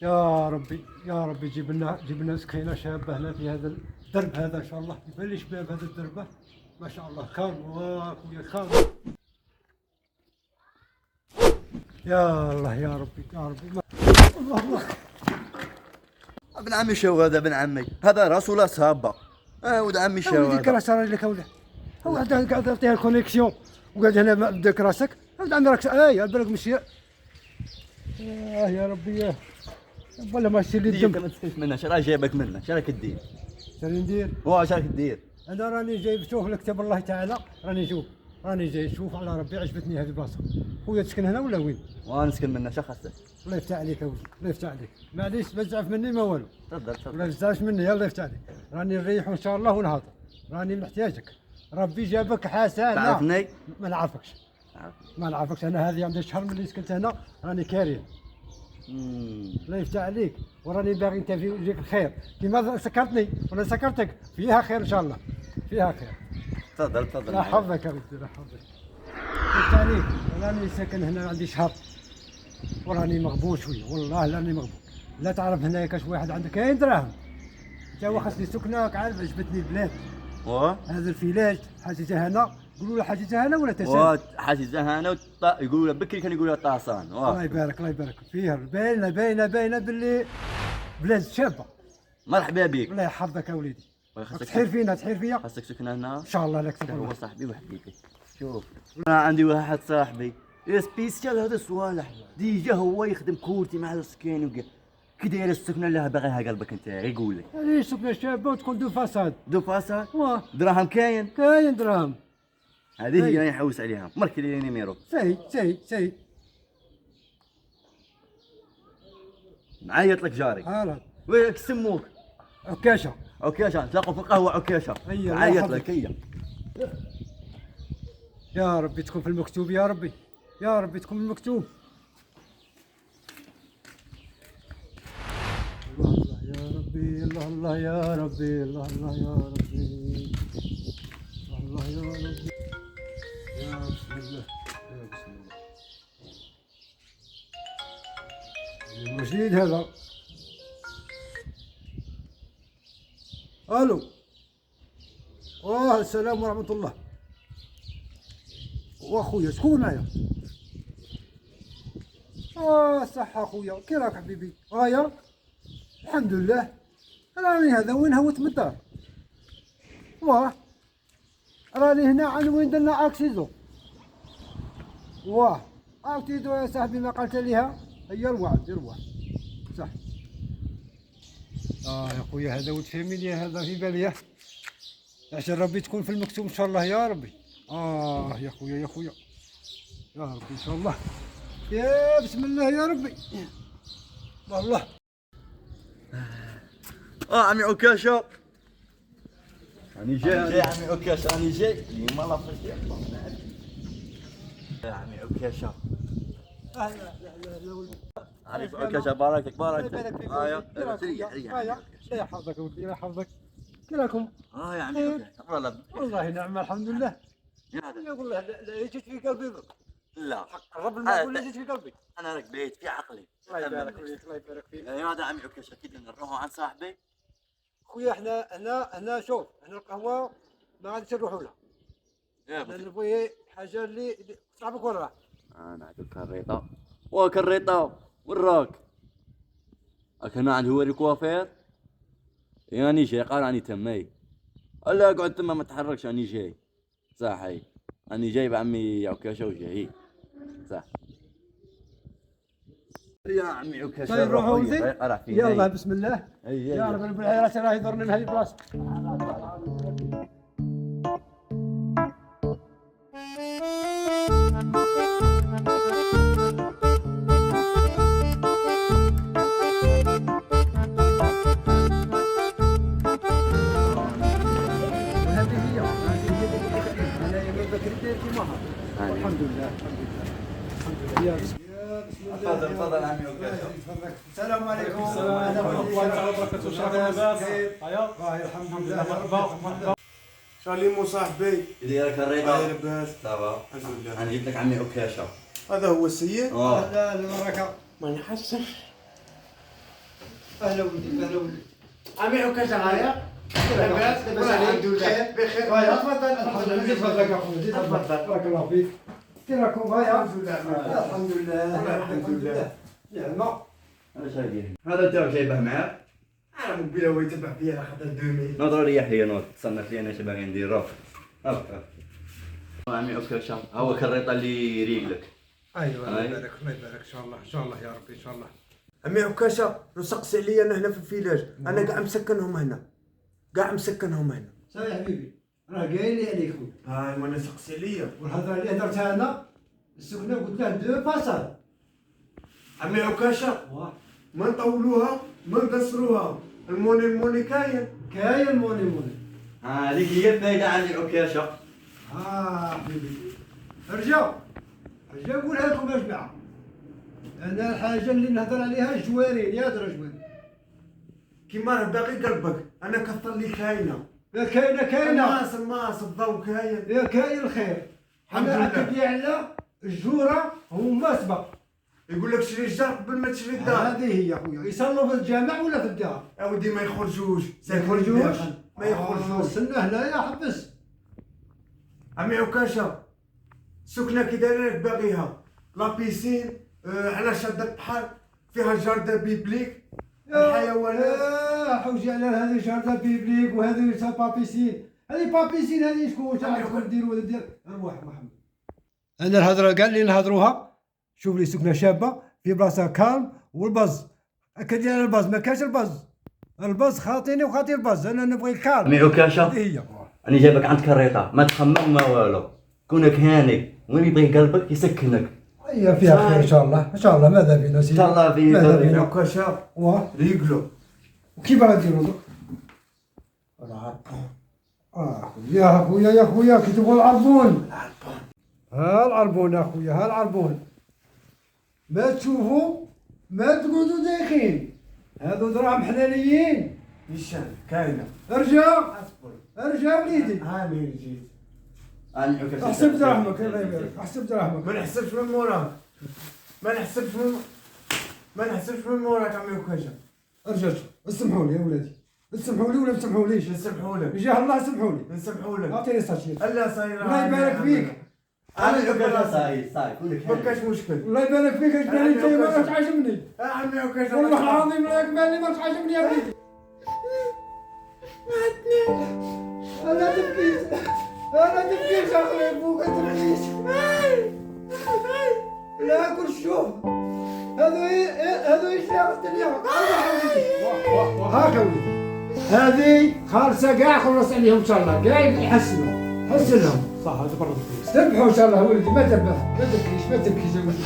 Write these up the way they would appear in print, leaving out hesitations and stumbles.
يا ربي يا ربي جيب لنا سكينه شابه هنا في هذا الدرب هذا ان شاء الله. يبان لي شباب هذا الدرب ما شاء الله كامل خويا كامل. يا الله يا ربي يا ربي الله الله. ابن عمي شو هذا ابن عمي؟ هذا راس ولا صابه؟ ولد عمي شو ولدي هذا؟ كراس لك اولاد. هو قاعد تعطيها الكونيكسيون وقاعد هنا بدك راسك. ولد عمي راك بالك مشي. يا ربي ولا ما يصير لي ديك الدم. ما تسكتش منها، شرا جايبك منها، شراك تدير؟ شنو ندير؟ شراك تدير؟ انا راني جاي شوف لكتاب الله تعالى. راني جاي شوف على ربي. عجبتني هذه البلاصه. خويا تسكن هنا ولا وين؟ ونسكن منها شخصك. الله يفتح عليك اولي الله يفتح عليك. معليش ما تزعف مني ما والو. تفضل تفضل. ولا تزعفش مني يلا يفتح عليك. راني نريح ان شاء الله ونهضر. راني محتاجك. ربي جابك حسنه. تعرفني؟ ما نعرفكش. ما نعرفكش. انا هذه عندي شهر ملي سكنت هنا راني كاريه. الله يفتح عليك. وراني باغي انت في يجيك الخير كيما سكرتني وانا سكرتك. فيها خير ان شاء الله. فيها خير. تفضل تفضل. لا حظك يا ولدي لا حظك. يفتح عليك. راني ساكن هنا عندي شهر وراني مغبون شويه والله راني مغبون. لا تعرف هنايا كاش واحد عنده كاين دراهم. تا خاصني سكنك عارف. عجبتني البلاد. هذا الفيلاج حاجتها هنا. قولوا له حاجتها هنا ولا تسال؟ حاجتها هنا يقولوا بكري كان يقولوا طاسان. الله يبارك الله يبارك فيها. باينه باللي بلاد شابه. مرحبا بك. الله يحفظك يا وليدي. تحير فينا تحير فيا. خاصك سكن هنا. ان شاء الله لك هو صاحبي وحبيبي. شوف انا عندي واحد صاحبي سبيسيال هذا الصوالح ديجا هو يخدم كورتي مع السكين كي داير السكنه اللي باغيها قلبك انت يقول لك. هذه سكنه شابه وتكون دو فاساد. دو فاساد؟ دراهم كاين دراهم. هذه هي اللي نحوس عليها. مركي لي نيميرو. سيد نعيط لك جاري. هلا وياك سموك؟ عكاشه. تلاقوا في القهوه عكاشه. نعيط لك هي. يا ربي تكون في المكتوب يا ربي. يا ربي تكون في المكتوب. الله يا ربي الله يا ربي الله يا ربي الله يا ربي. يا بسم الله يا بسم الله. المجيد هذا. الو. السلام ورحمة الله. واخويا شكون معايا؟ صح اخويا كي راك حبيبي؟ يا الحمد لله. راني هذا وين هوت من الدار. راني هنا عن وين درنا اكسيزو. اكسيزو يا صاحبي ما قالت ليها هي الوعد صح. يا خويا هذا ولد فاميليا هذا في بالي. عشان ربي تكون في المكتوب ان شاء الله يا ربي. يا خويا يا ربي ان شاء الله. يا بسم الله يا ربي. الله. عمي عكاشه. راني جاي عمي عكاشه راني جاي. اليوم الله فرج يا عمي عكاشه. عارف عكاشه باركك. لا يحفظك ولدي لا يحفظك. كي راكم؟ يا عمي عكاشه. والله نعم الحمد لله. يقول له لا جيت في قلبي. لا رب المعقول لا جيت في قلبي. انا راك بيت في عقلي. الله يبارك فيك الله يبارك فيك. يا هذا عمي عكاشه اكيد نروحوا عند صاحبي. خويا احنا شوف احنا القهوه ما غاديش نروحوا لها. انا نبغي حاجه اللي صاحبك وين راه؟ انا عندك كريطه وراك هنا عند هو الكوافير. ياني جاي قال راني تمي. لا اقعد تما ما تحركش راني جاي. صاحي راني جاي بعمي عكاشه وجاي. صح يا عمي عكاشه. طيب روحوا يلا بسم الله. يا رب العالمين راه يضرني من هذه البلاصه. الحمد لله يا بسم الله. تفضل عمي عكاشه. السلام عليكم. ورحمة الله تعالى وبركاته. شرف لاباس؟ الحمد لله مرحبا. شاليمو صاحبي. دايرك الرضا؟ لاباس؟ صافا الحمد لله. انا جبت لك عمي عكاشه. هذا هو السيد؟ لا البركه. ما نحسش. اهلا ولدي اهلا ولدي. عمي عكاشة غاية. لاباس الحمد لله بخير. غاية تفضل. زيد فضلك اخويا زيد فضلك. بارك الله فيك. كي راكم غاية؟ الحمد لله. الحمد لله. الحمد لله. نعمة. انا شايفين هذا تاعك جايبه معاك. انا موبيله هو يتبع فيا على خاطر 2000. نظرة ريح لي نوض تصنف لي انا اش باغي نديرو. عمي عكاشة هو كالريطة اللي يريقلك. ايوه الله أي. يبارك الله يبارك ان شاء الله ان شاء الله يا ربي ان شاء الله. عمي عكاشة نسقسي عليا انا هنا في الفيلاج، انا قاع مسكنهم هنا. قاع مسكنهم هنا. سامي حبيبي راه قايل لي عليك خويا. هاي وانا سقسي عليا. والهضره اللي هدرتها انا السكنه قلت له دو باساج. عمي عكاشة ما نطولوها ما نقصروها. الموني كاين. كاين موني. هذيك هي الفايدة عندي عكاشة. حبيبي رجع نقولها لكم يا جماعه. انا الحاجه اللي نهضر عليها جوارين يا جوارين. كيما راه باقي قلبك انا كثر لي كاينه. يا كاينه الماس الضو كاين. يا كاين الخير. الحمد انا لله. اكد لي على الجوره هما سبق. يقول لك شري الدار قبل ما تشري الدار. هذه هي خويا يصلوا في الجامع ولا في الدار؟ يا ودي ما يخرجوش. ما يخرجوش. استنى هنايا حبس. عمي عكاشة سكنة كي دايره لك باغيها لا بيسين على شط البحر فيها جاردن بيبليك الحيوانات. حوجي على هذه جاردن بيبليك وهذه بابيسين. هذه بابيسين هذه شكون تعرفوا ديروا ولا دير روح محمد. انا الهضره قال لي نهضروها. شوف لي سكنه شابه في بلاصه كالم والبز. اكد على البز ما كاش البز خاطيني وخاطي البز. انا نبغي الكالم. عمي عكاشة هذه هي. أنا جايبك عند كريطة ما تخمم ما والو. كونك هاني وين يبغي قلبك يسكنك. هي فيها خير ان شاء الله ان شاء الله. ماذا بينا سيدي؟ إن شاء الله في ماذا خير. بينا؟ عكاشة واه ريقلو. وكيف غاديروا دوك؟ يا خويا كي تبغوا العربون. ها العربون يا خويا ها العربون. ما تشوفوا ما تقعدوا دايخين. هذو دراهم حلاليين. نيشان كاينه. ارجع اصبر. وليدي. هاني جيت. أنا عكاشة احسب دراهمك الله يبارك احسب دراهمك. ما نحسبش من موراك. ما نحسبش من موراك عمي عكاشة. ارجع اسمحوا لي يا ولادي اسمحوا لي ولا ما تسمحوليش؟ نسمحوا لك. بجاه الله سمحوا لي. نسمحوا لك. اعطيني ساشير. الله صاير. الله يبارك فيك. انا عكاشة عكاشة صاي كونك ما هاني. كاش مشكل. الله يبارك فيك اجمالي انت ما تعجبني. عمي عكاشة والله العظيم لا اجمالي ما تعجبني يا وليدي. انا تبكيش اخويا ابوك تبكيش. لا كل شوف هذو ايش ياخذ اليوم. هاك وليدي هذه خالصه كاع خلص عليهم ان شاء الله كاع يحسنوا حسنهم. صح هذا برا. تذبحوا ان شاء الله ولدي ما تبكيش يا ولدي.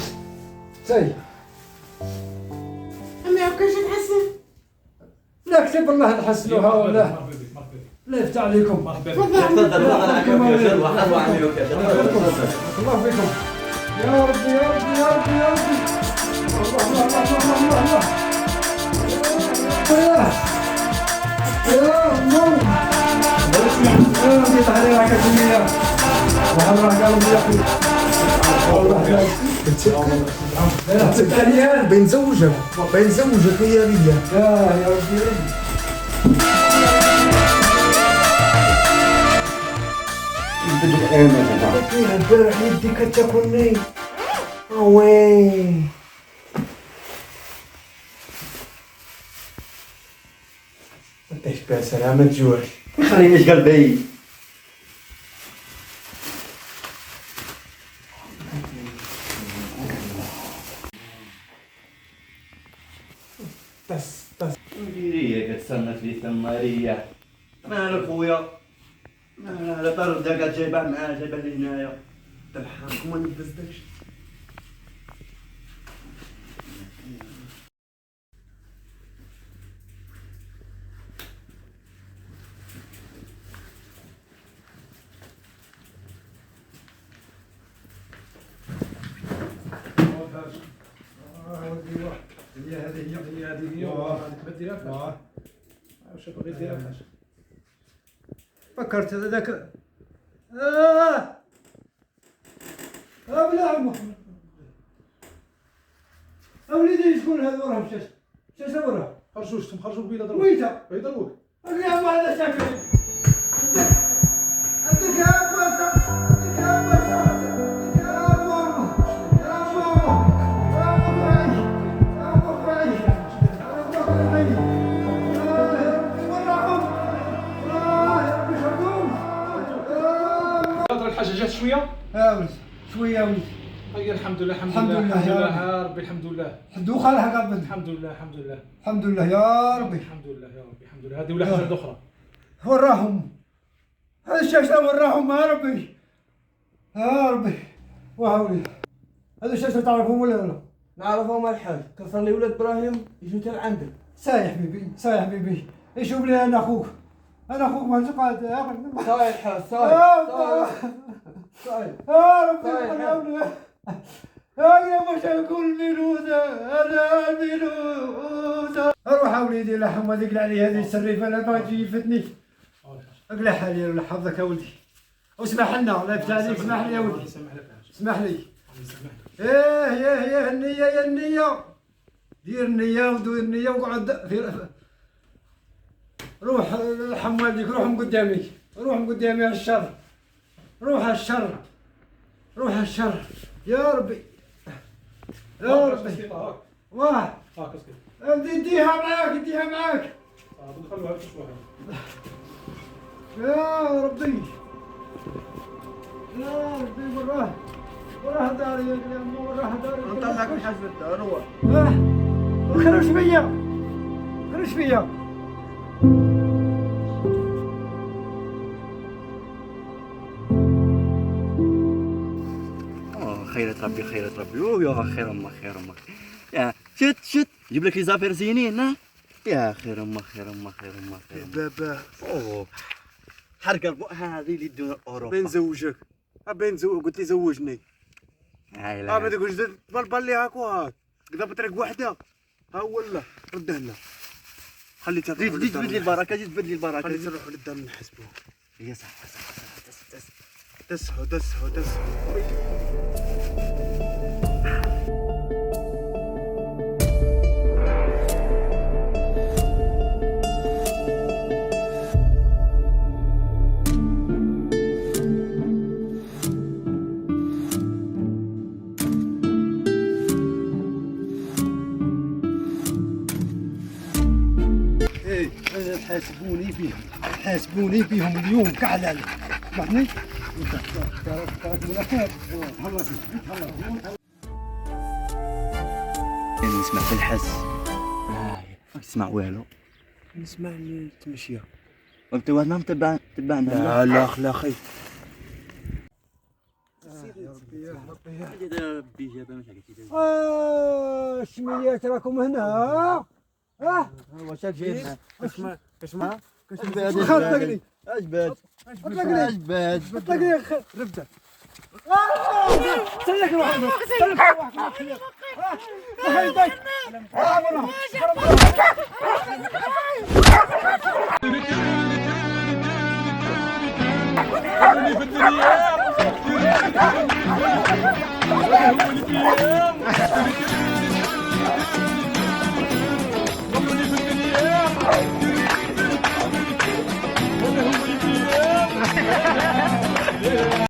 سي عمي عكاشة تحسن. لا كتب الله نحسنوها ولا لا يفتح عليكم. تفضل عمي عكاشة وحلوة عمي عكاشة. الله فيكم يا ربي يا ربي يا ربي يا ربي. الله يا الله يا تعالي راك كمية وحنا راك قالوا يا اخي بين زوجك يا ريا. يا ربي يا ربي. فيها البارح يدي كتاكلني. وين انت ايش بها سلامة تجوعش. ما يخلينيش قلبي. بس نديريه كتسنف لي ثمارية. مالك خويا مالك طردة قاعد جايبها معاه جايبها لي هنايا. تلحقك ما نبزدكش. فكرت هذاك بلا محمد وليدي شكون هذا وراهم شاشه وراه خرجوا شفتهم خرجوا بيضه ضربوك ويتا بيضه ضربوك يا ما هذا ساكن عندك يا باشا عندك يا باشا يا ماما يا ماما يا ماما يا ماما يا ماما وراهم يا ربي شردوم هضر الحاجه جات شويه يا ولد شويه ولد هيا الحمد لله الحمد الحمد لله لله الحمد يا لله رب. يا ربي الحمد لله حدوخه لها قبل الحمد لله الحمد لله الحمد لله يا ربي الحمد لله يا ربي الحمد لله هذه ولا حاجه اخرى وراهم هذا الشاشة وراهم يا ربي يا ربي وهاولي هذا الشاشة تعرفهم ولا لا؟ نعرفهم الحال كسر لي ولاد ابراهيم يجوا حتى لعندك سايح بيبي سايح بيبي يشوف لي انا اخوك ما نقعد يا اخي صاير الحال يا صاير ربي صاير. يا مش نقول ميلوزة انا الميلوزة اروح وليدي لحم هذيك علي هذه السريفة لا ما تجي يفتني اقلع لي ولا حفظك يا ولدي واسمح لنا الله يفتح عليك اسمح لي يا ولدي اسمح لي ايه النية يا النية دير النية ودير النية وقعد في روح ارحم والديك روح من قدامي روح من قدامي الشر روح الشر روح الشر يا ربي يا ربي واه ها كسكت اديها معاك اديها معاك ندخلوها شويه يا ربي يا ربي وراه داري يا أمي وراه داري نطلعك من حسبة روح خرج فيا خرج فيا خيرة ربي خيرة ربي يا خير امك خير امك يا شت جيب لك لي زافير زينين ها يا خير امك خير امك خير امك خير امك بابا اوه حرق البؤ هذه اللي دون اوروبا بين زوجك بين زوج قلت لي زوجني هاي ما لا تقولش تبلبل لي هاك وهاك كذا بطريق واحده ها ولا رده لنا خلي تروح جيت تبدل لي البركه جيت تبدل لي البركه خلي تروح للدار نحسبوه يا صح صح دسه دسه دسه حاسبوني بهم اليوم كعلل سمحني تراك من الخير تهلا فيك تهلا نسمع في الحس ما تسمع والو نسمع التمشيه انت واحد ما تبعنا لا لا لا خي الشميليات راكم هنا واش جاي اسمع اسمع اطلقني اجبد اطلقني اجبد اطلقني رفدة سلك روحك سلك روحك